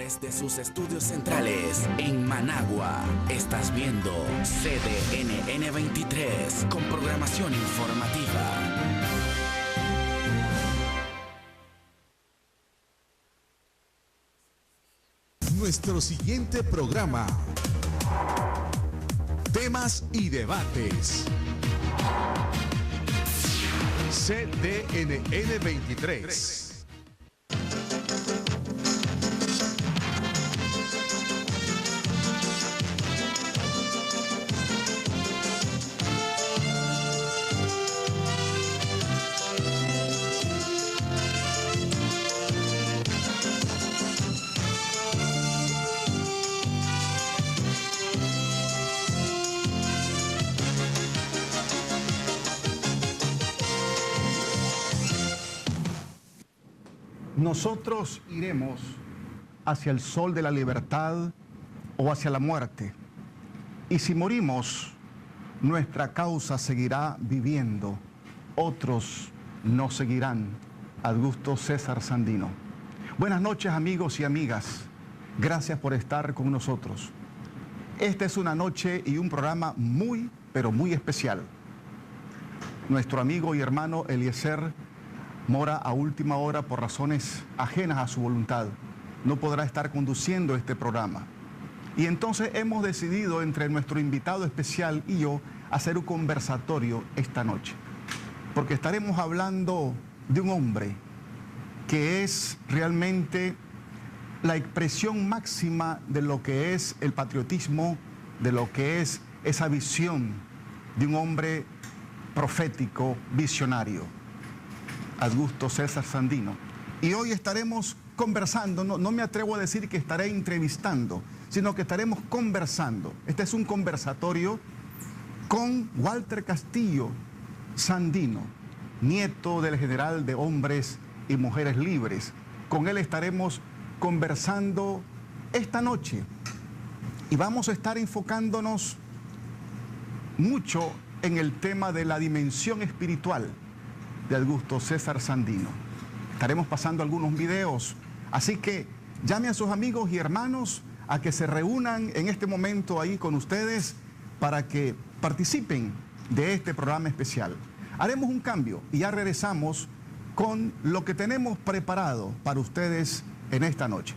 Desde sus estudios centrales en Managua, estás viendo CDNN 23 con programación informativa. Nuestro siguiente programa: temas y debates. CDNN 23. Nosotros iremos hacia el sol de la libertad o hacia la muerte. Y si morimos, nuestra causa seguirá viviendo. Otros no seguirán. Augusto César Sandino. Buenas noches, amigos y amigas. Gracias por estar con nosotros. Esta es una noche y un programa muy, pero muy especial. Nuestro amigo y hermano Eliezer mora a última hora por razones ajenas a su voluntad. No podrá estar conduciendo este programa. Y entonces hemos decidido, entre nuestro invitado especial y yo, hacer un conversatorio esta noche. Porque estaremos hablando de un hombre que es realmente la expresión máxima de lo que es el patriotismo, de lo que es esa visión de un hombre profético, visionario. Augusto César Sandino. Y hoy estaremos conversando, no me atrevo a decir que estaré entrevistando, sino que estaremos conversando. Este es un conversatorio con Walter Castillo Sandino, nieto del general de hombres y mujeres libres. Con él estaremos conversando esta noche y vamos a estar enfocándonos mucho en el tema de la dimensión espiritual de Augusto César Sandino. Estaremos pasando algunos videos, así que llame a sus amigos y hermanos a que se reúnan en este momento ahí con ustedes para que participen de este programa especial. Haremos un cambio y ya regresamos con lo que tenemos preparado para ustedes en esta noche.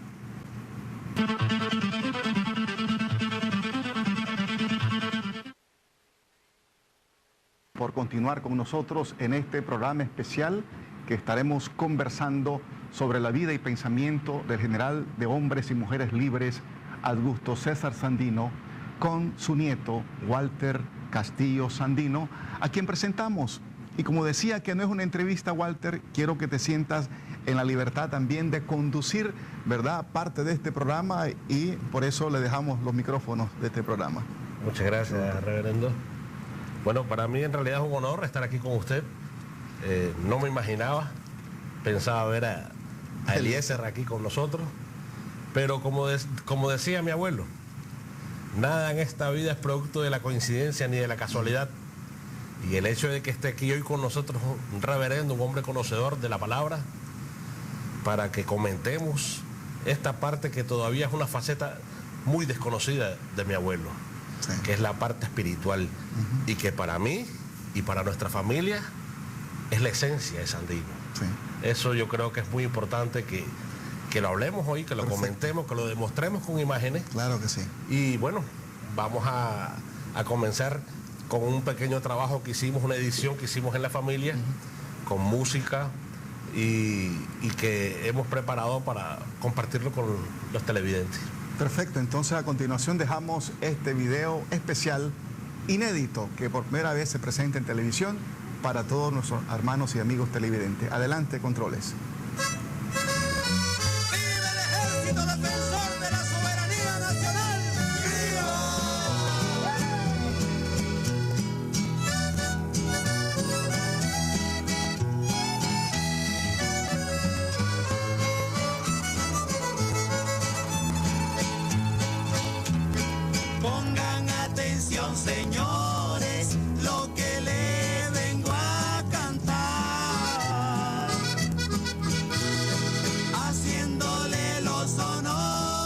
Por continuar con nosotros en este programa especial que estaremos conversando sobre la vida y pensamiento del general de hombres y mujeres libres, Augusto César Sandino, con su nieto, Walter Castillo Sandino, a quien presentamos. Y como decía que no es una entrevista, Walter, quiero que te sientas en la libertad también de conducir, ¿verdad?, parte de este programa, y por eso le dejamos los micrófonos de este programa. Muchas gracias, reverendo. Bueno, para mí en realidad es un honor estar aquí con usted. No me imaginaba, pensaba ver a Eliezer aquí con nosotros, pero como decía mi abuelo, nada en esta vida es producto de la coincidencia ni de la casualidad. Y el hecho de que esté aquí hoy con nosotros un reverendo, un hombre conocedor de la palabra, para que comentemos esta parte que todavía es una faceta muy desconocida de mi abuelo. Sí. Que es la parte espiritual, y que para mí y para nuestra familia es la esencia de Sandino. Sí. Eso yo creo que es muy importante que lo hablemos hoy, que lo comentemos, que lo demostremos con imágenes. Claro que sí. Y bueno, vamos a comenzar con un pequeño trabajo que hicimos, una edición que hicimos en la familia, con música, y que hemos preparado para compartirlo con los televidentes. Perfecto, entonces a continuación dejamos este video especial, inédito, que por primera vez se presenta en televisión para todos nuestros hermanos y amigos televidentes. Adelante, controles. ¡Viva el ejército defensor de la soberanía nacional! Pongan atención, señores, lo que le vengo a cantar, haciéndole los honores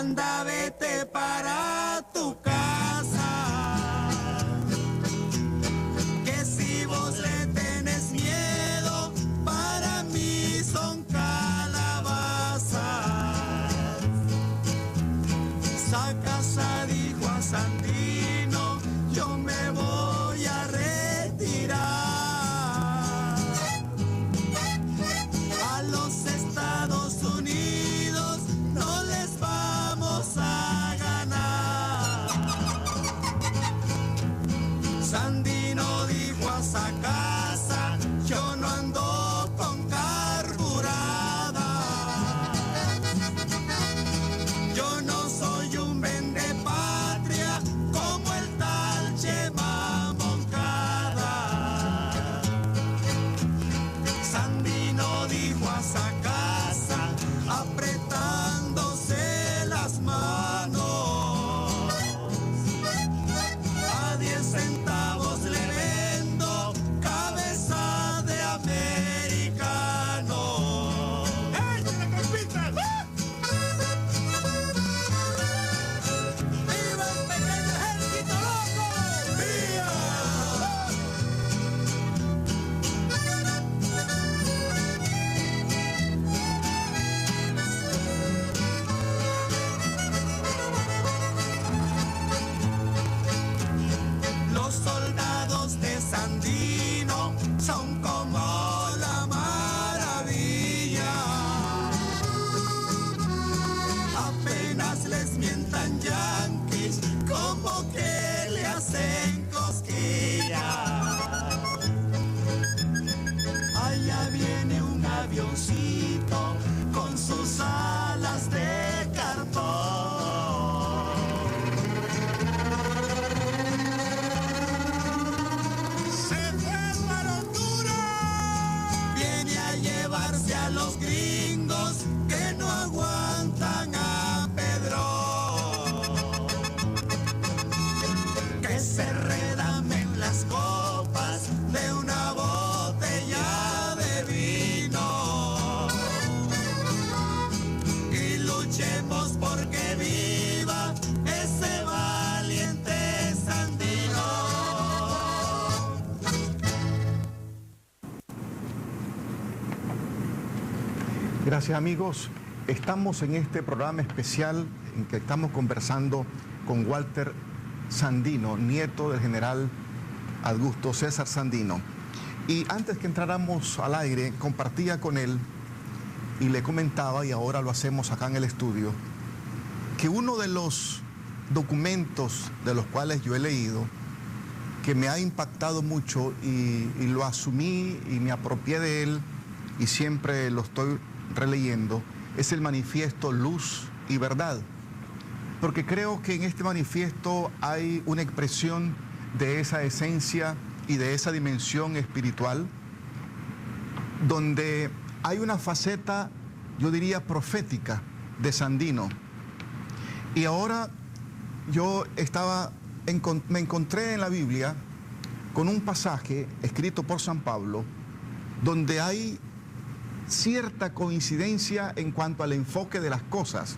anda, vete para tu casa, que si vos le tenés miedo, para mí son calabazas. Esa casa, dijo a Sandino, yo me voy a retirar a los Estados Unidos, no les vamos a ganar. Sandino dijo a esa casa, yo no ando con carburada, yo no soy un vendepatria como el tal Chema Moncada. Sandino dijo a esa casa, apretándose las manos, a 10 centavos le vendo cabeza de americano. ¡Échale, compita! ¡Viva el pequeño ejército loco! ¡Viva! Los soldados de Sandino son como la maravilla. Apenas les mientan yanquis, como que le hacen cosquillas. Allá viene un avioncito con sus alas de cartón. ¡Se fueron duro! Viene a llevarse a los gringos que no aguantan a Pedro, que se redamen las copas de una botella de vino y luchemos porque viva ese valiente Sandino. Gracias, amigos. Estamos en este programa especial en que estamos conversando con Walter Sandino, nieto del general Augusto César Sandino. Y antes que entráramos al aire, compartía con él y le comentaba, y ahora lo hacemos acá en el estudio, que uno de los documentos de los cuales yo he leído, que me ha impactado mucho y lo asumí y me apropié de él y siempre lo estoy releyendo, es el manifiesto Luz y Verdad. Porque creo que en este manifiesto hay una expresión de esa esencia y de esa dimensión espiritual, donde hay una faceta, yo diría, profética de Sandino. Y ahora yo me encontré en la Biblia con un pasaje escrito por San Pablo, donde hay cierta coincidencia en cuanto al enfoque de las cosas.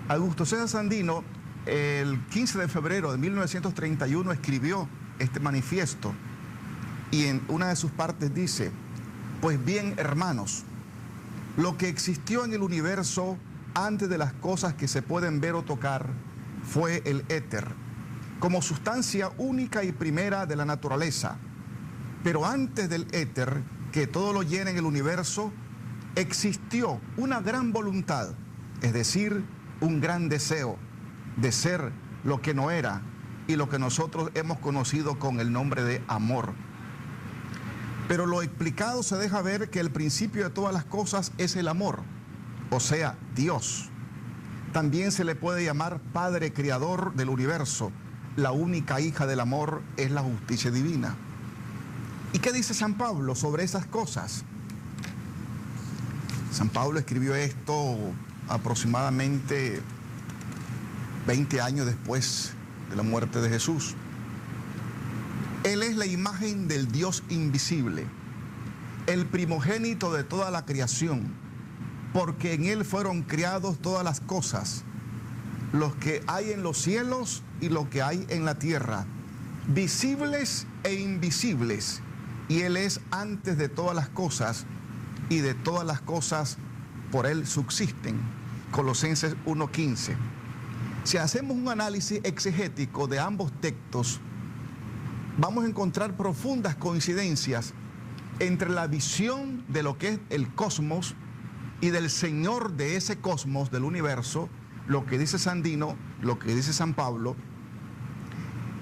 Augusto César Sandino, el 15 de febrero de 1931, escribió este manifiesto y en una de sus partes dice: pues bien, hermanos, lo que existió en el universo antes de las cosas que se pueden ver o tocar fue el éter, como sustancia única y primera de la naturaleza. Pero antes del éter, que todo lo llena en el universo, existió una gran voluntad, es decir, un gran deseo de ser lo que no era y lo que nosotros hemos conocido con el nombre de amor. Pero lo explicado se deja ver que el principio de todas las cosas es el amor, o sea, Dios. También se le puede llamar Padre Creador del universo. La única hija del amor es la justicia divina. ¿Y qué dice San Pablo sobre esas cosas? San Pablo escribió esto aproximadamente 20 años después de la muerte de Jesús. Él es la imagen del Dios invisible, el primogénito de toda la creación, porque en él fueron creados todas las cosas, los que hay en los cielos y lo que hay en la tierra, visibles e invisibles, y él es antes de todas las cosas, y de todas las cosas por él subsisten. Colosenses 1:15. Si hacemos un análisis exegético de ambos textos, vamos a encontrar profundas coincidencias entre la visión de lo que es el cosmos y del Señor de ese cosmos, del universo. Lo que dice Sandino, lo que dice San Pablo,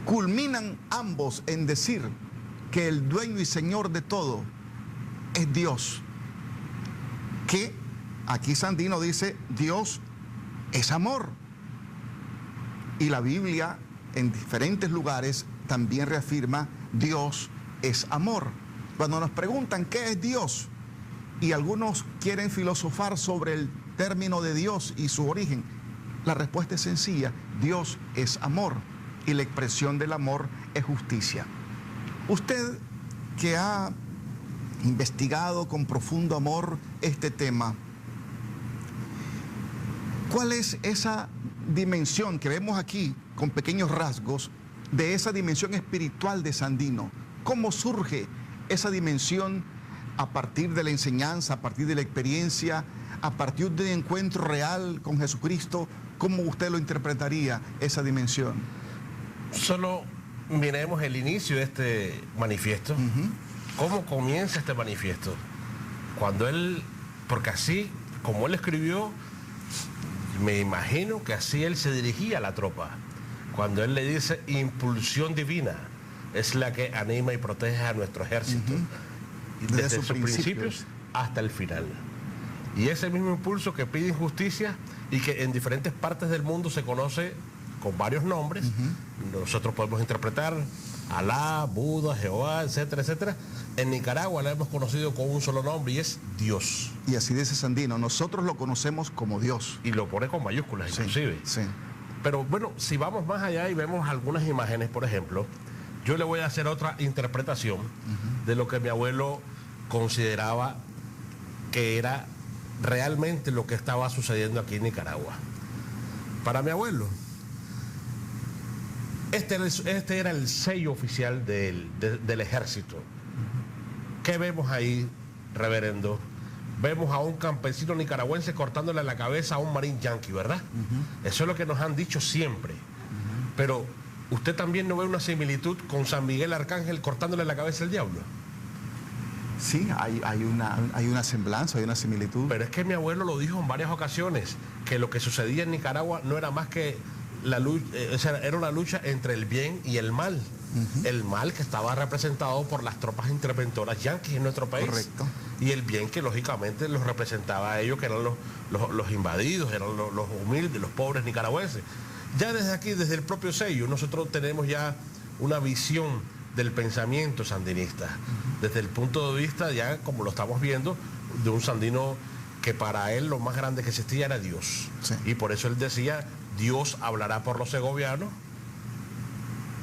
culminan ambos en decir que el dueño y Señor de todo es Dios. Que aquí Sandino dice, Dios es amor. Y la Biblia en diferentes lugares también reafirma, Dios es amor. Cuando nos preguntan qué es Dios, y algunos quieren filosofar sobre el término de Dios y su origen, la respuesta es sencilla: Dios es amor, y la expresión del amor es justicia. Usted que ha investigado con profundo amor este tema, ¿cuál es esa dimensión que vemos aquí con pequeños rasgos de esa dimensión espiritual de Sandino? ¿Cómo surge esa dimensión a partir de la enseñanza, a partir de la experiencia, a partir de un encuentro real con Jesucristo? ¿Cómo usted lo interpretaría, esa dimensión? Solo miremos el inicio de este manifiesto. ¿Cómo comienza este manifiesto? Cuando él, porque así, como él escribió, me imagino que así él se dirigía a la tropa. Cuando él le dice, impulsión divina es la que anima y protege a nuestro ejército. Desde sus principios hasta el final. Y ese mismo impulso que pide justicia y que en diferentes partes del mundo se conoce con varios nombres, nosotros podemos interpretar Alá, Buda, Jehová, etcétera, etcétera. En Nicaragua la hemos conocido con un solo nombre y es Dios. Y así dice Sandino, nosotros lo conocemos como Dios. Y lo pone con mayúsculas inclusive. Sí. Pero bueno, si vamos más allá y vemos algunas imágenes, por ejemplo, yo le voy a hacer otra interpretación de lo que mi abuelo consideraba que era realmente lo que estaba sucediendo aquí en Nicaragua. Para mi abuelo, este era el sello oficial del ejército. ¿Qué vemos ahí, reverendo? Vemos a un campesino nicaragüense cortándole la cabeza a un marín yanqui, ¿verdad? Eso es lo que nos han dicho siempre. Pero ¿usted también no ve una similitud con San Miguel Arcángel cortándole la cabeza al diablo? Sí, hay una semblanza, hay una similitud. Pero es que mi abuelo lo dijo en varias ocasiones, que lo que sucedía en Nicaragua no era más que la lucha, era una lucha entre el bien y el mal. El mal que estaba representado por las tropas interventoras yanquis en nuestro país. Correcto. Y el bien que lógicamente los representaba a ellos, que eran los invadidos, eran los humildes, los pobres nicaragüenses. Ya desde aquí, desde el propio sello, nosotros tenemos ya una visión del pensamiento sandinista, desde el punto de vista, ya como lo estamos viendo, de un sandino que para él lo más grande que existía era Dios. Sí. Y por eso él decía, Dios hablará por los segovianos,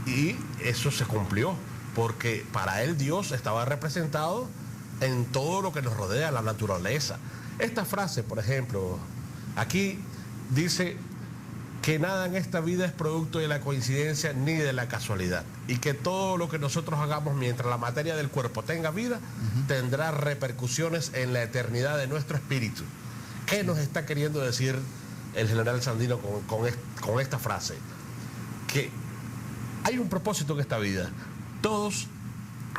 y eso se cumplió, porque para él Dios estaba representado en todo lo que nos rodea, la naturaleza. Esta frase, por ejemplo, aquí dice que nada en esta vida es producto de la coincidencia ni de la casualidad, y que todo lo que nosotros hagamos mientras la materia del cuerpo tenga vida, tendrá repercusiones en la eternidad de nuestro espíritu. ¿Qué nos está queriendo decir el general Sandino con esta frase? Que hay un propósito en esta vida. Todos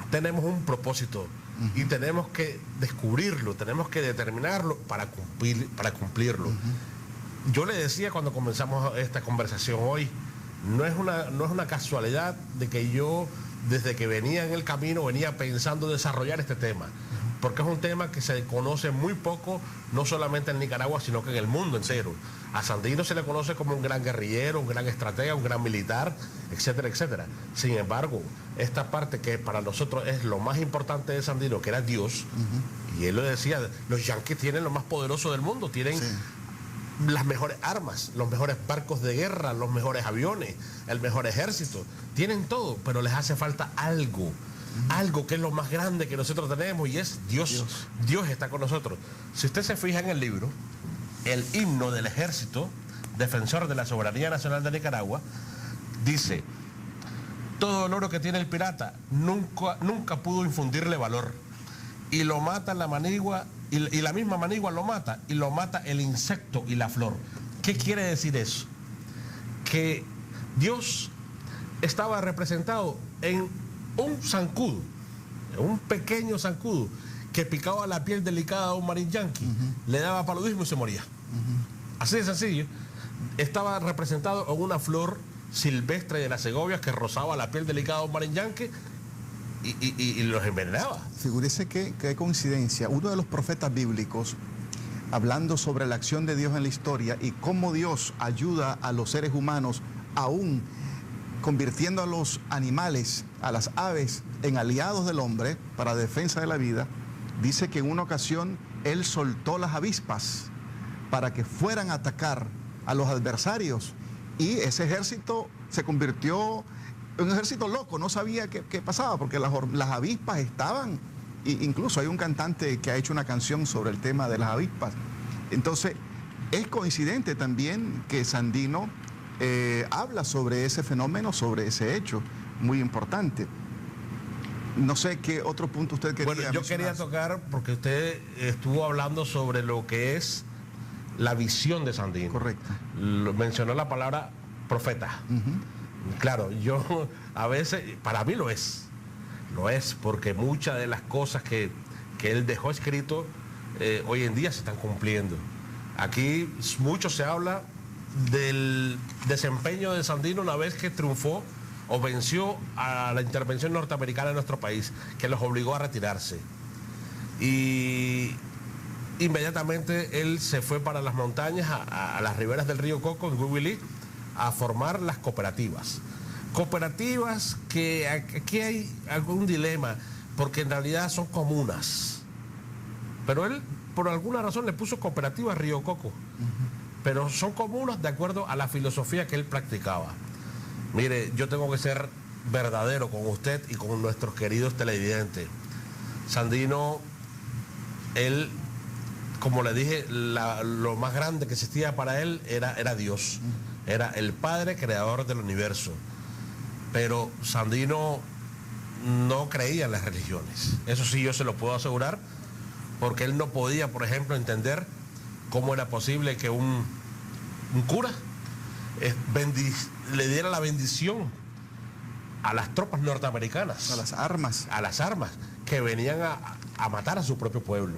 tenemos un propósito y tenemos que descubrirlo, tenemos que determinarlo para cumplirlo. Yo le decía cuando comenzamos esta conversación hoy, no es una casualidad de que yo, desde que venía en el camino, venía pensando desarrollar este tema, porque es un tema que se conoce muy poco, no solamente en Nicaragua, sino que en el mundo entero. A Sandino se le conoce como un gran guerrillero, un gran estratega, un gran militar, etcétera, etcétera. Sin embargo, esta parte que para nosotros es lo más importante de Sandino, que era Dios, y él lo decía, los yanquis tienen lo más poderoso del mundo, tienen las mejores armas, los mejores barcos de guerra, los mejores aviones, el mejor ejército, tienen todo, pero les hace falta algo. algo que es lo más grande que nosotros tenemos, y es Dios. Dios está con nosotros. Si usted se fija en el libro, el himno del ejército defensor de la soberanía nacional de Nicaragua dice: todo el oro que tiene el pirata nunca pudo infundirle valor, y lo mata la manigua, y la misma manigua lo mata, y lo mata el insecto y la flor. ¿Qué quiere decir eso? Que Dios estaba representado en un zancudo, un pequeño zancudo que picaba la piel delicada a un marín yanqui, le daba paludismo y se moría. Así de sencillo. Estaba representado en una flor silvestre de las Segovias que rozaba la piel delicada a un marín yanqui y los envenenaba. Figúrese qué coincidencia. Uno de los profetas bíblicos, hablando sobre la acción de Dios en la historia y cómo Dios ayuda a los seres humanos, aún convirtiendo a los animales, a las aves, en aliados del hombre para defensa de la vida, dice que en una ocasión Él soltó las avispas para que fueran a atacar a los adversarios, y ese ejército se convirtió en un ejército loco, no sabía qué pasaba, porque las avispas estaban, e incluso hay un cantante que ha hecho una canción sobre el tema de las avispas. Entonces, es coincidente también que Sandino habla sobre ese fenómeno, sobre ese hecho muy importante. No sé qué otro punto usted quería mencionar. Bueno, yo quería tocar, porque usted estuvo hablando sobre lo que es la visión de Sandino. Correcto. Mencionó la palabra profeta. Claro, yo a veces, para mí lo es, porque muchas de las cosas que él dejó escrito hoy en día se están cumpliendo. Aquí mucho se habla del desempeño de Sandino una vez que triunfó o venció a la intervención norteamericana en nuestro país, que los obligó a retirarse. Y inmediatamente él se fue para las montañas, a las riberas del río Coco, en Wiwili, a formar las cooperativas. Cooperativas que aquí hay algún dilema, porque en realidad son comunas. Pero él, por alguna razón, le puso cooperativa Río Coco. Pero son comunas de acuerdo a la filosofía que él practicaba. Mire, yo tengo que ser verdadero con usted y con nuestros queridos televidentes. Sandino, él, como le dije, lo más grande que existía para él era Dios. Era el Padre creador del universo. Pero Sandino no creía en las religiones. Eso sí, yo se lo puedo asegurar, porque él no podía, por ejemplo, entender cómo era posible que un cura le diera la bendición a las tropas norteamericanas. A las armas. A las armas, que venían a matar a su propio pueblo.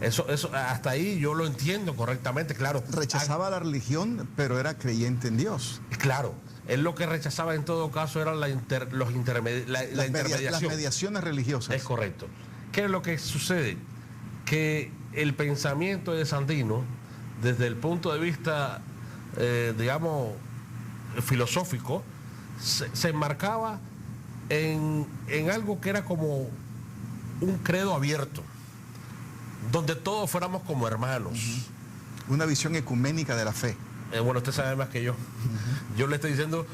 Eso, hasta ahí yo lo entiendo correctamente, claro. Rechazaba la religión, pero era creyente en Dios. Claro, él lo que rechazaba en todo caso era la intermediación. Las mediaciones religiosas. Es correcto. ¿Qué es lo que sucede? Que el pensamiento de Sandino, desde el punto de vista, digamos, filosófico, se enmarcaba en algo que era como un credo abierto, donde todos fuéramos como hermanos. Una visión ecuménica de la fe. Bueno, usted sabe más que yo. Yo le estoy diciendo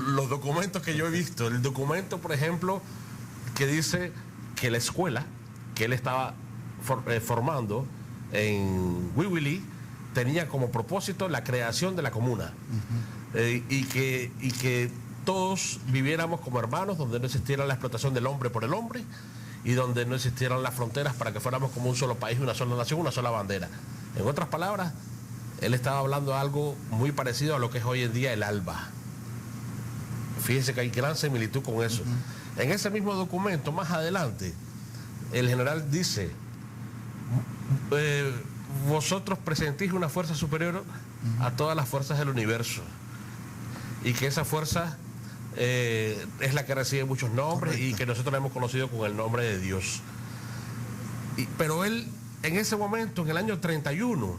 los documentos que yo he visto. El documento, por ejemplo, que dice que la escuela que él estaba formando en Wiwili tenía como propósito la creación de la comuna. Y que todos viviéramos como hermanos, donde no existiera la explotación del hombre por el hombre, y donde no existieran las fronteras, para que fuéramos como un solo país, una sola nación, una sola bandera. En otras palabras, él estaba hablando de algo muy parecido a lo que es hoy en día el ALBA. Fíjense que hay gran similitud con eso. En ese mismo documento, más adelante, el general dice: vosotros presentís una fuerza superior a todas las fuerzas del universo, y que esa fuerza es la que recibe muchos nombres. Correcto. Y que nosotros la hemos conocido con el nombre de Dios. Pero él, en ese momento, en el año 31,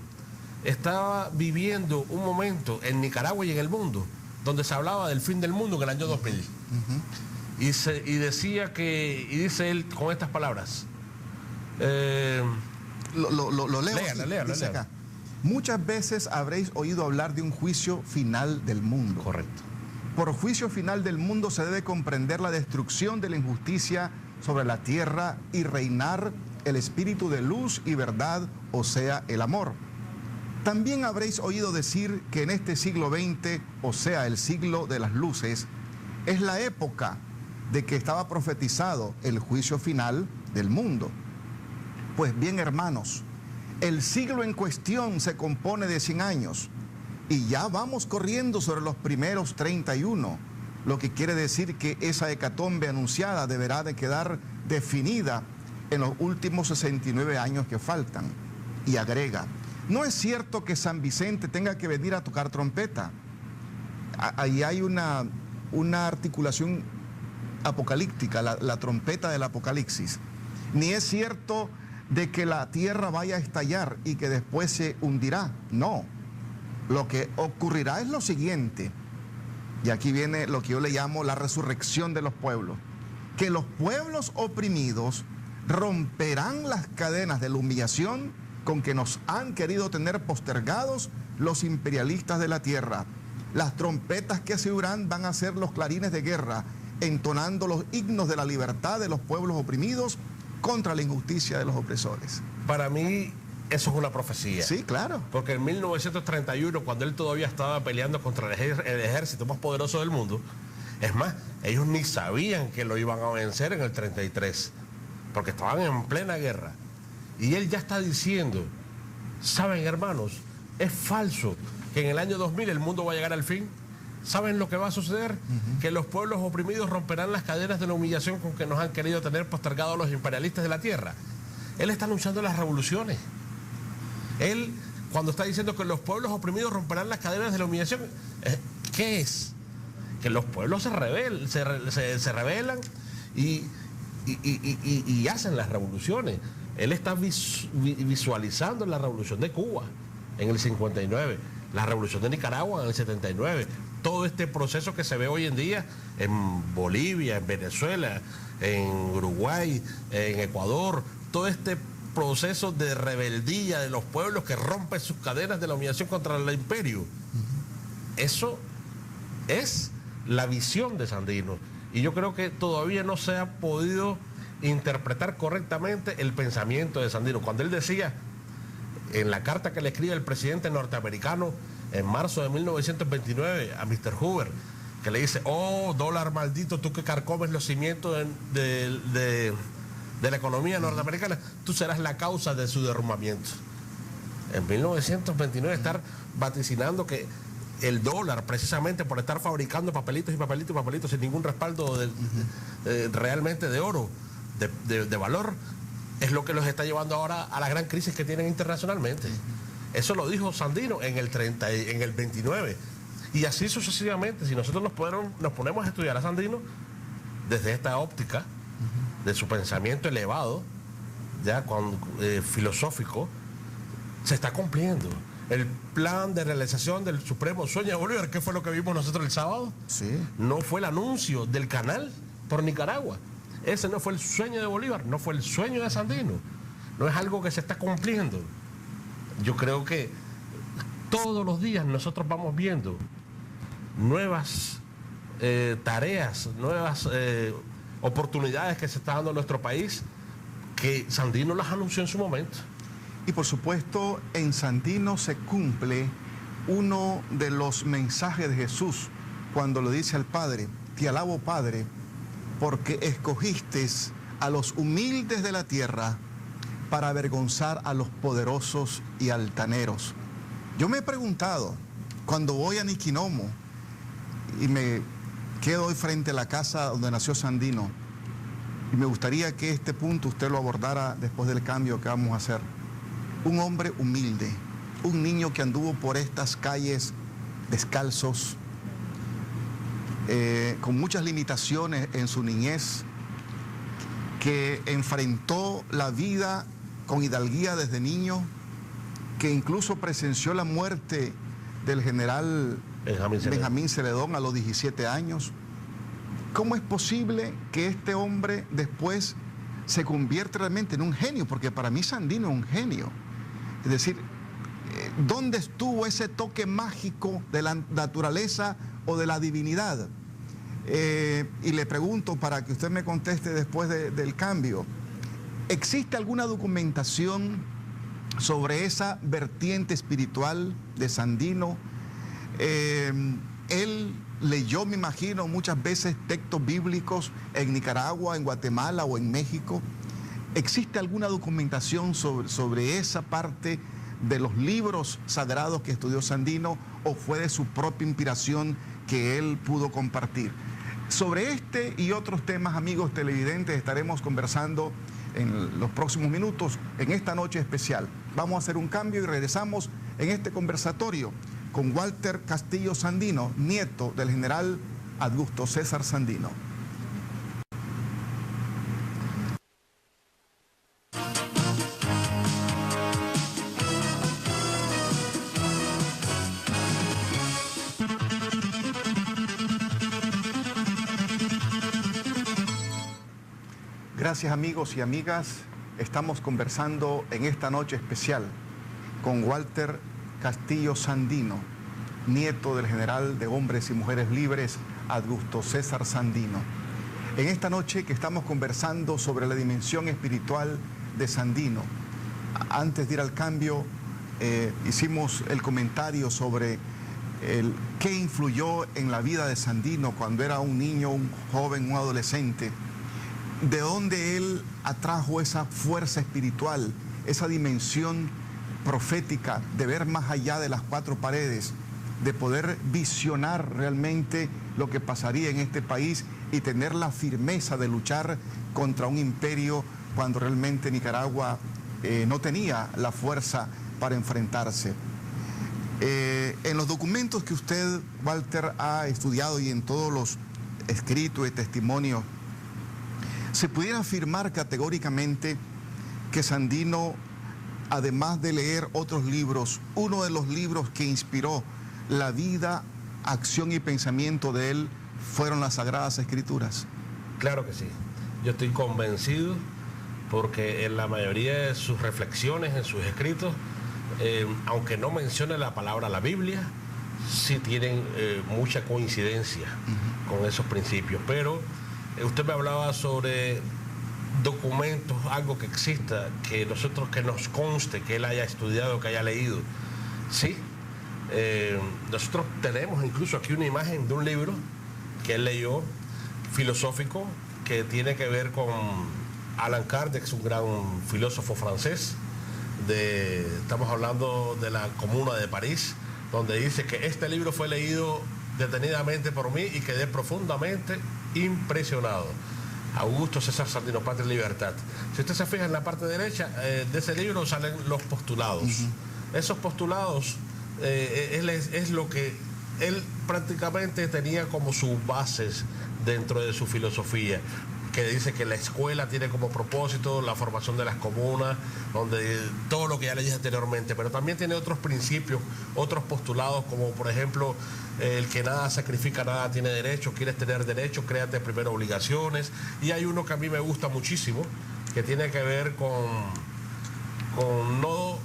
estaba viviendo un momento en Nicaragua y en el mundo donde se hablaba del fin del mundo en el año 2000. Y dice él con estas palabras. Lo leo. Léalo. Acá: muchas veces habréis oído hablar de un juicio final del mundo. Correcto. Por juicio final del mundo se debe comprender la destrucción de la injusticia sobre la tierra y reinar el espíritu de luz y verdad, o sea, el amor. También habréis oído decir que en este siglo XX, o sea, el siglo de las luces, es la época de que estaba profetizado el juicio final del mundo. Pues bien, hermanos, el siglo en cuestión se compone de 100 años y ya vamos corriendo sobre los primeros 31, lo que quiere decir que esa hecatombe anunciada deberá de quedar definida en los últimos 69 años que faltan. Y agrega, no es cierto que San Vicente tenga que venir a tocar trompeta. Ahí hay una articulación apocalíptica, la trompeta del Apocalipsis. Ni es cierto de que la tierra vaya a estallar y que después se hundirá. No. Lo que ocurrirá es lo siguiente, y aquí viene lo que yo le llamo la resurrección de los pueblos, que los pueblos oprimidos romperán las cadenas de la humillación con que nos han querido tener postergados los imperialistas de la tierra. Las trompetas que se oirán van a ser los clarines de guerra, entonando los himnos de la libertad de los pueblos oprimidos contra la injusticia de los opresores. Para mí eso es una profecía. Sí, claro. Porque en 1931, cuando él todavía estaba peleando contra el ejército más poderoso del mundo, es más, ellos ni sabían que lo iban a vencer en el 33, porque estaban en plena guerra. Y él ya está diciendo, ¿saben, hermanos? Es falso que en el año 2000 el mundo va a llegar al fin. ¿Saben lo que va a suceder? Que los pueblos oprimidos romperán las cadenas de la humillación con que nos han querido tener postergados los imperialistas de la tierra. Él está anunciando las revoluciones. Él, cuando está diciendo que los pueblos oprimidos romperán las cadenas de la humillación, ¿qué es? Que los pueblos se rebelan y hacen las revoluciones. Él está visualizando la revolución de Cuba en el 59, la revolución de Nicaragua en el 79, todo este proceso que se ve hoy en día en Bolivia, en Venezuela, en Uruguay, en Ecuador, todo este proceso de rebeldía de los pueblos que rompen sus cadenas de la humillación contra el imperio. Eso es la visión de Sandino. Y yo creo que todavía no se ha podido interpretar correctamente el pensamiento de Sandino. Cuando él decía, en la carta que le escribe el presidente norteamericano en marzo de 1929 a Mr. Hoover, que le dice, oh, dólar maldito, tú que carcomes los cimientos de la economía norteamericana, tú serás la causa de su derrumbamiento. En 1929 estar vaticinando que el dólar, precisamente por estar fabricando papelitos y papelitos y papelitos sin ningún respaldo realmente de oro, de valor, es lo que los está llevando ahora a la gran crisis que tienen internacionalmente. Eso lo dijo Sandino en el 29. Y así sucesivamente, si nosotros nos ponemos a estudiar a Sandino desde esta óptica de su pensamiento elevado, ya filosófico, se está cumpliendo. El plan de realización del supremo sueño de Bolívar, ¿qué fue lo que vimos nosotros el sábado? Sí. No fue el anuncio del canal por Nicaragua. Ese no fue el sueño de Bolívar, no fue el sueño de Sandino. No es algo que se está cumpliendo. Yo creo que todos los días nosotros vamos viendo nuevas tareas, nuevas oportunidades que se está dando en nuestro país, que Sandino las anunció en su momento. Y por supuesto, en Sandino se cumple uno de los mensajes de Jesús cuando le dice al Padre, te alabo, Padre, porque escogiste a los humildes de la tierra para avergonzar a los poderosos y altaneros. Yo me he preguntado, cuando voy a Niquinomo y me quedo hoy frente a la casa donde nació Sandino, y me gustaría que este punto usted lo abordara después del cambio que vamos a hacer. Un hombre humilde, un niño que anduvo por estas calles descalzos, con muchas limitaciones en su niñez, que enfrentó la vida con hidalguía desde niño, que incluso presenció la muerte del general Benjamín Celedón a los 17 años. ¿Cómo es posible que este hombre después se convierta realmente en un genio? Porque para mí Sandino es un genio. Es decir, ¿dónde estuvo ese toque mágico de la naturaleza o de la divinidad? y le pregunto para que usted me conteste después del cambio, ¿existe alguna documentación sobre esa vertiente espiritual de Sandino? Él leyó, me imagino, muchas veces textos bíblicos en Nicaragua, en Guatemala o en México. ¿Existe alguna documentación sobre esa parte de los libros sagrados que estudió Sandino, o fue de su propia inspiración que él pudo compartir? Sobre este y otros temas, amigos televidentes, estaremos conversando en los próximos minutos en esta noche especial. Vamos a hacer un cambio y regresamos en este conversatorio con Walter Castillo Sandino, nieto del general Augusto César Sandino. Gracias, amigos y amigas. Estamos conversando en esta noche especial con Walter Castillo Sandino, nieto del general de hombres y mujeres libres Augusto César Sandino. En esta noche que estamos conversando sobre la dimensión espiritual de Sandino, antes de ir al cambio, hicimos el comentario sobre qué influyó en la vida de Sandino cuando era un niño, un joven, un adolescente, de dónde él atrajo esa fuerza espiritual, esa dimensión profética de ver más allá de las cuatro paredes, de poder visionar realmente lo que pasaría en este país y tener la firmeza de luchar contra un imperio cuando realmente Nicaragua no tenía la fuerza para enfrentarse. En los documentos que usted, Walter, ha estudiado y en todos los escritos y testimonios, ¿se pudiera afirmar categóricamente que Sandino, además de leer otros libros, uno de los libros que inspiró la vida, acción y pensamiento de él fueron las Sagradas Escrituras? Claro que sí. Yo estoy convencido porque en la mayoría de sus reflexiones, en sus escritos, aunque no mencione la palabra la Biblia, sí tienen mucha coincidencia con esos principios. Pero usted me hablaba sobre documentos, algo que exista, que nos conste que él haya estudiado, que haya leído. Sí, nosotros tenemos incluso aquí una imagen de un libro que él leyó, filosófico, que tiene que ver con Allan Kardec, un gran filósofo francés. Estamos hablando de la Comuna de París, donde dice que este libro fue leído detenidamente por mí y quedé profundamente impresionado. Augusto César Sandino, Patria y Libertad. Si usted se fija en la parte derecha de ese libro salen los postulados. Esos postulados es lo que él prácticamente tenía como sus bases dentro de su filosofía, que dice que la escuela tiene como propósito la formación de las comunas, donde todo lo que ya le dije anteriormente, pero también tiene otros principios, otros postulados, como por ejemplo el que nada sacrifica, nada tiene derecho. Quieres tener derecho, créate primero obligaciones. Y hay uno que a mí me gusta muchísimo, que tiene que ver con no...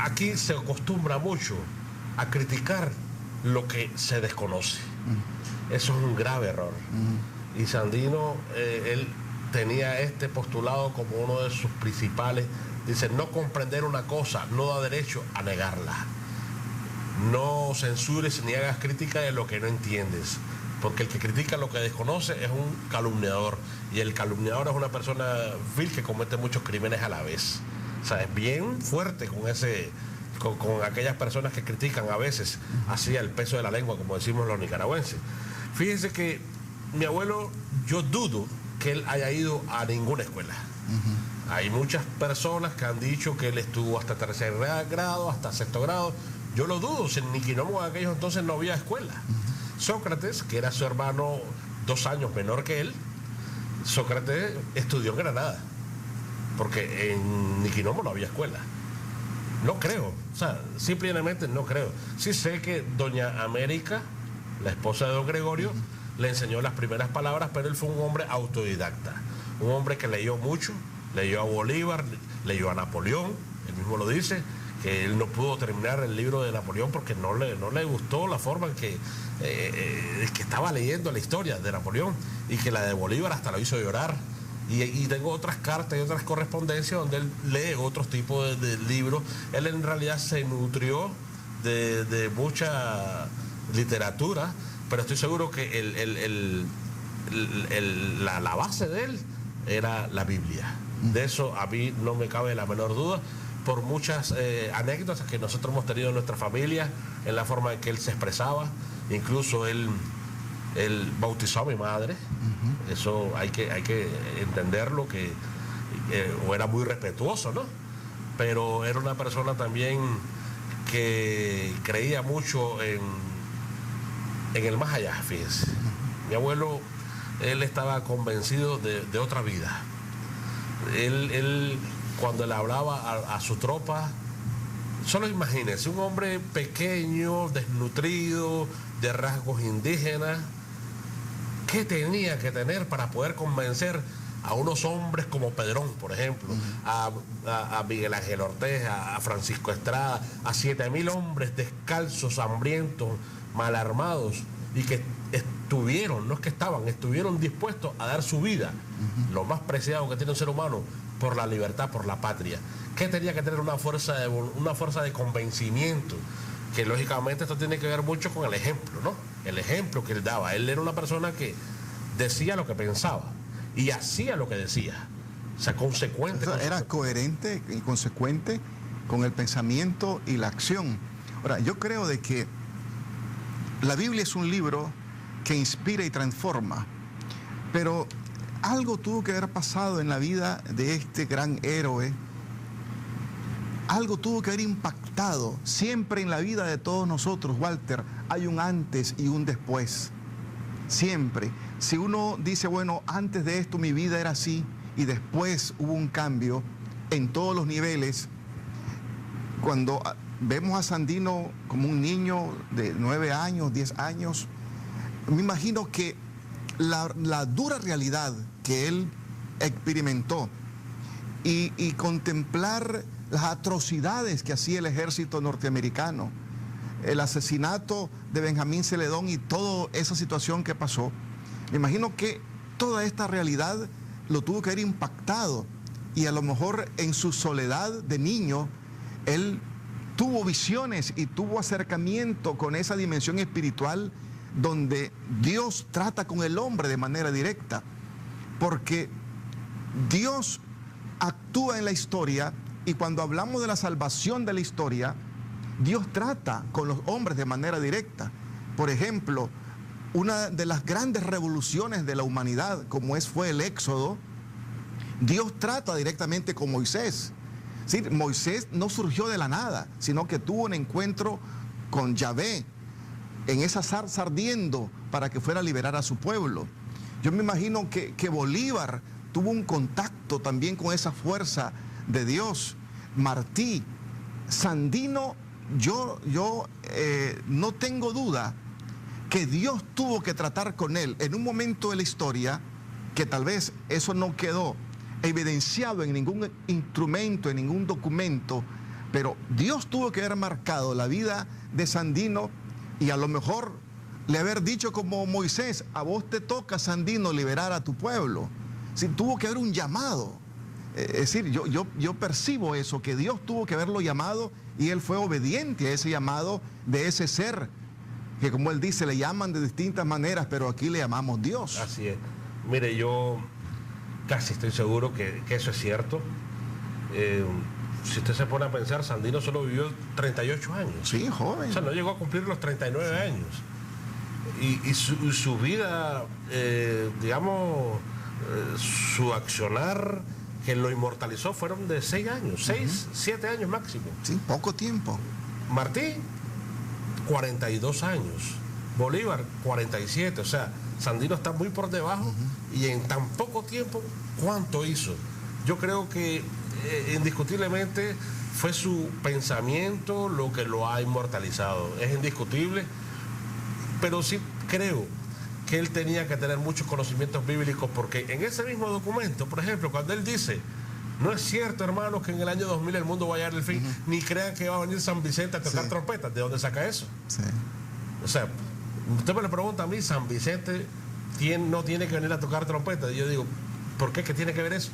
Aquí se acostumbra mucho a criticar lo que se desconoce. Eso es un grave error. Y Sandino, él tenía este postulado como uno de sus principales. Dice, no comprender una cosa no da derecho a negarla. No censures ni hagas crítica de lo que no entiendes, porque el que critica lo que desconoce es un calumniador, y el calumniador es una persona vil que comete muchos crímenes a la vez. O sea, es bien fuerte con aquellas personas que critican a veces así al peso de la lengua, como decimos los nicaragüenses. Fíjense que mi abuelo, yo dudo que él haya ido a ninguna escuela. Hay muchas personas que han dicho que él estuvo hasta tercer grado, hasta sexto grado. Yo lo dudo, en Niquinomo en aquellos entonces no había escuela. Sócrates, que era su hermano 2 años menor que él, Sócrates estudió en Granada, porque en Niquinomo no había escuela. No creo, o sea, simplemente no creo. Sí sé que doña América, la esposa de don Gregorio, le enseñó las primeras palabras, pero él fue un hombre autodidacta, un hombre que leyó mucho, leyó a Bolívar, leyó a Napoleón, él mismo lo dice, que él no pudo terminar el libro de Napoleón porque no le gustó la forma en que estaba leyendo la historia de Napoleón, y que la de Bolívar hasta lo hizo llorar. Y tengo otras cartas y otras correspondencias donde él lee otros tipos de libros. Él en realidad se nutrió de mucha literatura, pero estoy seguro que la base de él era la Biblia. De eso a mí no me cabe la menor duda, por muchas anécdotas que nosotros hemos tenido en nuestra familia, en la forma en que él se expresaba. Incluso él bautizó a mi madre. Eso hay que entenderlo, que o era muy respetuoso, ¿no? Pero era una persona también que creía mucho en el más allá, fíjense. Mi abuelo, él estaba convencido de otra vida. Él cuando le hablaba a su tropa, solo imagínense, un hombre pequeño, desnutrido, de rasgos indígenas, ¿qué tenía que tener para poder convencer a unos hombres como Pedrón, por ejemplo, a Miguel Ángel Ortega, a Francisco Estrada, a 7.000 hombres descalzos, hambrientos, mal armados, y que estuvieron dispuestos a dar su vida, lo más preciado que tiene un ser humano, por la libertad, por la patria? ¿Qué tenía que tener una fuerza de convencimiento? Que lógicamente esto tiene que ver mucho con el ejemplo, ¿no? El ejemplo que él daba. Él era una persona que decía lo que pensaba y hacía lo que decía. O sea, consecuente. O sea, era coherente y consecuente con el pensamiento y la acción. Ahora, yo creo de que la Biblia es un libro que inspira y transforma, pero algo tuvo que haber pasado en la vida de este gran héroe. Algo tuvo que haber impactado. Siempre en la vida de todos nosotros, Walter, hay un antes y un después. Siempre. Si uno dice, bueno, antes de esto mi vida era así y después hubo un cambio en todos los niveles. Cuando vemos a Sandino como un niño de 9 años, 10 años, me imagino que la dura realidad que él experimentó y contemplar las atrocidades que hacía el ejército norteamericano, el asesinato de Benjamín Celedón y toda esa situación que pasó, me imagino que toda esta realidad lo tuvo que haber impactado, y a lo mejor en su soledad de niño, él tuvo visiones y tuvo acercamiento con esa dimensión espiritual donde Dios trata con el hombre de manera directa, porque Dios actúa en la historia. Y cuando hablamos de la salvación de la historia, Dios trata con los hombres de manera directa. Por ejemplo, una de las grandes revoluciones de la humanidad, como fue el Éxodo, Dios trata directamente con Moisés. ¿Sí? Moisés no surgió de la nada, sino que tuvo un encuentro con Yahvé en esa zarza ardiendo para que fuera a liberar a su pueblo. Yo me imagino que Bolívar tuvo un contacto también con esa fuerza de Dios. Martí, Sandino, yo no tengo duda que Dios tuvo que tratar con él en un momento de la historia que tal vez eso no quedó evidenciado en ningún instrumento, en ningún documento, pero Dios tuvo que haber marcado la vida de Sandino y a lo mejor le haber dicho como Moisés, a vos te toca, Sandino, liberar a tu pueblo. Sí, tuvo que haber un llamado. Es decir, yo percibo eso, que Dios tuvo que haberlo llamado y él fue obediente a ese llamado de ese ser, que como él dice, le llaman de distintas maneras, pero aquí le llamamos Dios. Así es. Mire, yo casi estoy seguro que eso es cierto. Si usted se pone a pensar, Sandino solo vivió 38 años. Sí, joven. O sea, no llegó a cumplir los 39 años. Y su vida, digamos, su accionar que lo inmortalizó fueron de 6 años, 6, 7 años máximo. Sí, poco tiempo. Martí, 42 años. Bolívar, 47. O sea, Sandino está muy por debajo y en tan poco tiempo, ¿cuánto hizo? Yo creo que indiscutiblemente fue su pensamiento lo que lo ha inmortalizado. Es indiscutible, pero sí creo que él tenía que tener muchos conocimientos bíblicos, porque en ese mismo documento, por ejemplo, cuando él dice, No es cierto, hermanos, que en el año 2000 el mundo va a llegar al fin, ni crean que va a venir San Vicente a tocar trompetas. ¿De dónde saca eso? Sí. O sea, usted me lo pregunta a mí, San Vicente no tiene que venir a tocar trompetas. Y yo digo, ¿por qué? ¿Qué tiene que ver eso?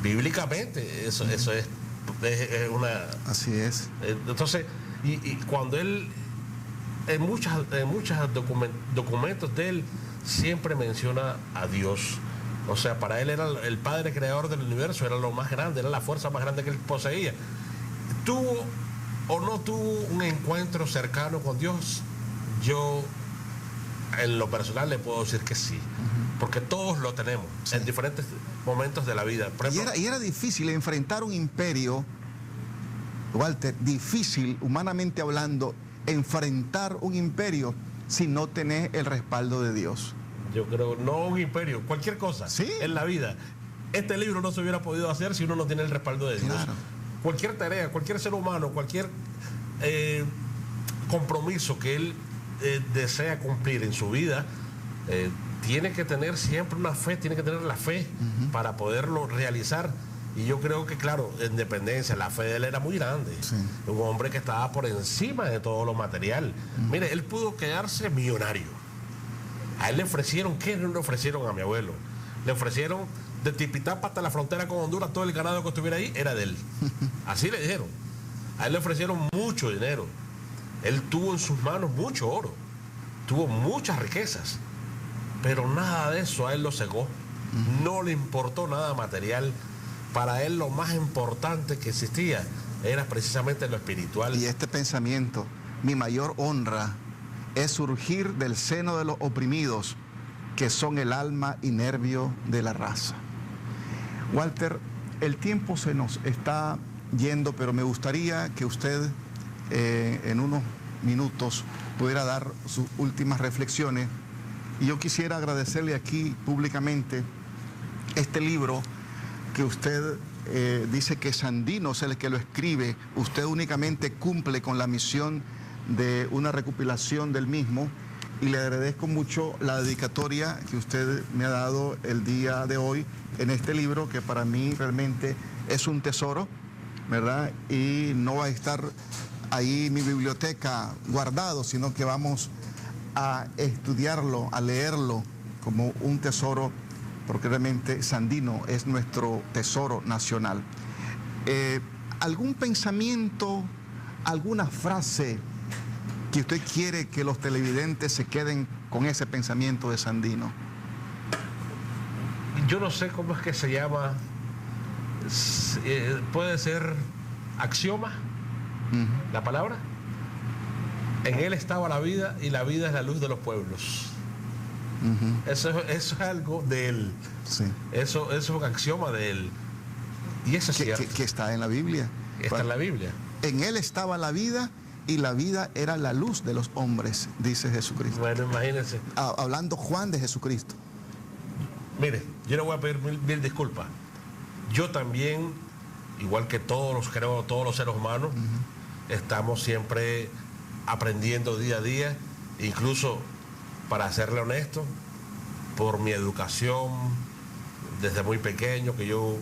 Bíblicamente, eso es una... Así es. Entonces, y cuando él, en muchos documentos de él, siempre menciona a Dios. O sea, para él era el padre creador del universo, era lo más grande, era la fuerza más grande que él poseía. ¿Tuvo o no tuvo un encuentro cercano con Dios? Yo, en lo personal, le puedo decir que sí. Porque todos lo tenemos, en diferentes momentos de la vida. Por ejemplo, Y era difícil enfrentar un imperio, Walter, difícil, humanamente hablando, enfrentar un imperio si no tenés el respaldo de Dios. yo creo, no un imperio, cualquier cosa en la vida. Este libro no se hubiera podido hacer si uno no tiene el respaldo de Dios. Claro. Cualquier tarea, cualquier ser humano, cualquier compromiso que él desea cumplir en su vida, tiene que tener siempre una fe, tiene que tener la fe para poderlo realizar. Y yo creo que, claro, en Independencia, la fe de él era muy grande. Sí. Un hombre que estaba por encima de todo lo material. Mire, él pudo quedarse millonario. A él le ofrecieron, ¿qué le ofrecieron a mi abuelo? Le ofrecieron de Tipitapa hasta la frontera con Honduras, todo el ganado que estuviera ahí era de él. Así le dijeron. A él le ofrecieron mucho dinero. Él tuvo en sus manos mucho oro. Tuvo muchas riquezas. Pero nada de eso a él lo cegó. No le importó nada material. Para él lo más importante que existía era precisamente lo espiritual. Y este pensamiento, mi mayor honra es surgir del seno de los oprimidos, que son el alma y nervio de la raza. Walter, el tiempo se nos está yendo, pero me gustaría que usted en unos minutos pudiera dar sus últimas reflexiones. Y yo quisiera agradecerle aquí públicamente este libro que usted dice que Sandino es el que lo escribe. Usted únicamente cumple con la misión de una recopilación del mismo, y le agradezco mucho la dedicatoria que usted me ha dado el día de hoy en este libro, que para mí realmente es un tesoro, ¿verdad? Y no va a estar ahí en mi biblioteca guardado, sino que vamos a estudiarlo, a leerlo como un tesoro, porque realmente Sandino es nuestro tesoro nacional. ¿Algún pensamiento, alguna frase que usted quiere que los televidentes se queden con ese pensamiento de Sandino? Yo no sé cómo es que se llama. Puede ser axioma, la palabra. En él estaba la vida, y la vida es la luz de los pueblos. Eso es algo de él. Sí. Eso es un axioma de él. Y eso es cierto. Que está en la Biblia. Está en la Biblia. En él estaba la vida, y la vida era la luz de los hombres, dice Jesucristo. Bueno, imagínense. Hablando Juan de Jesucristo. Mire, yo le voy a pedir mil disculpas. Yo también, igual que todos los seres humanos, estamos siempre aprendiendo día a día, incluso, para serle honesto, por mi educación desde muy pequeño, que yo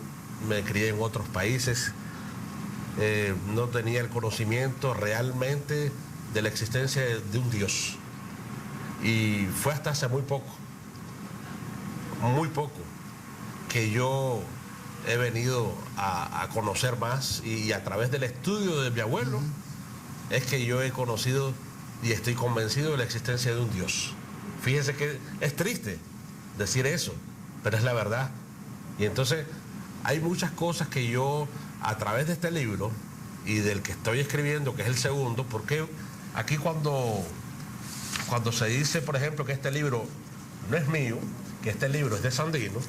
me crié en otros países, no tenía el conocimiento realmente de la existencia de un Dios. Y fue hasta hace muy poco, que yo he venido a conocer más, y a través del estudio de mi abuelo es que yo he conocido y estoy convencido de la existencia de un Dios. Fíjense que es triste decir eso, pero es la verdad. Y entonces hay muchas cosas que yo, a través de este libro y del que estoy escribiendo, que es el segundo, porque aquí cuando se dice, por ejemplo, que este libro no es mío, que este libro es de Sandino,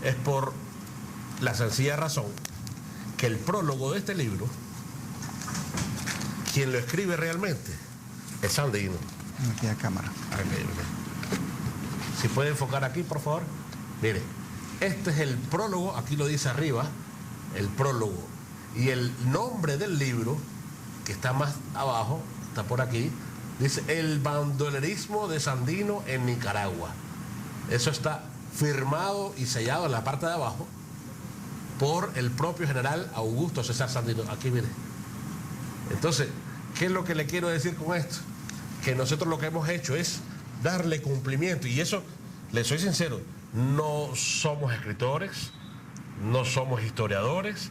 es por la sencilla razón que el prólogo de este libro, quien lo escribe realmente es Sandino. Aquí a cámara. Okay. Si puede enfocar aquí, por favor. Mire, este es el prólogo, aquí lo dice arriba, el prólogo. Y el nombre del libro, que está más abajo, está por aquí, dice El bandolerismo de Sandino en Nicaragua. Eso está firmado y sellado en la parte de abajo por el propio general Augusto César Sandino. Aquí mire. Entonces, ¿qué es lo que le quiero decir con esto? Que nosotros lo que hemos hecho es darle cumplimiento, y eso, le soy sincero, no somos escritores, no somos historiadores,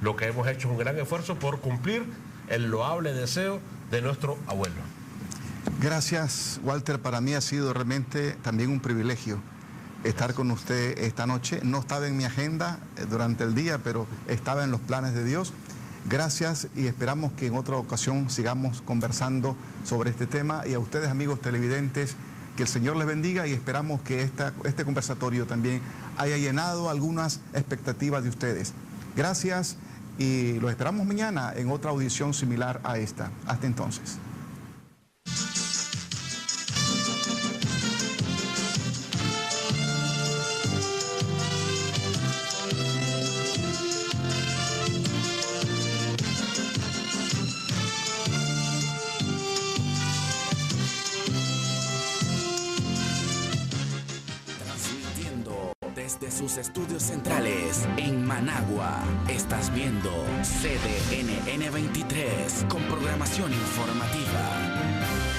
lo que hemos hecho es un gran esfuerzo por cumplir el loable deseo de nuestro abuelo. Gracias, Walter. Para mí ha sido realmente también un privilegio estar con usted esta noche. No estaba en mi agenda durante el día, pero estaba en los planes de Dios. Gracias, y esperamos que en otra ocasión sigamos conversando sobre este tema. Y a ustedes, amigos televidentes, que el Señor les bendiga, y esperamos que este conversatorio también haya llenado algunas expectativas de ustedes. Gracias, y los esperamos mañana en otra audición similar a esta. Hasta entonces. Desde sus estudios centrales en Managua, estás viendo CDNN 23 con programación informativa.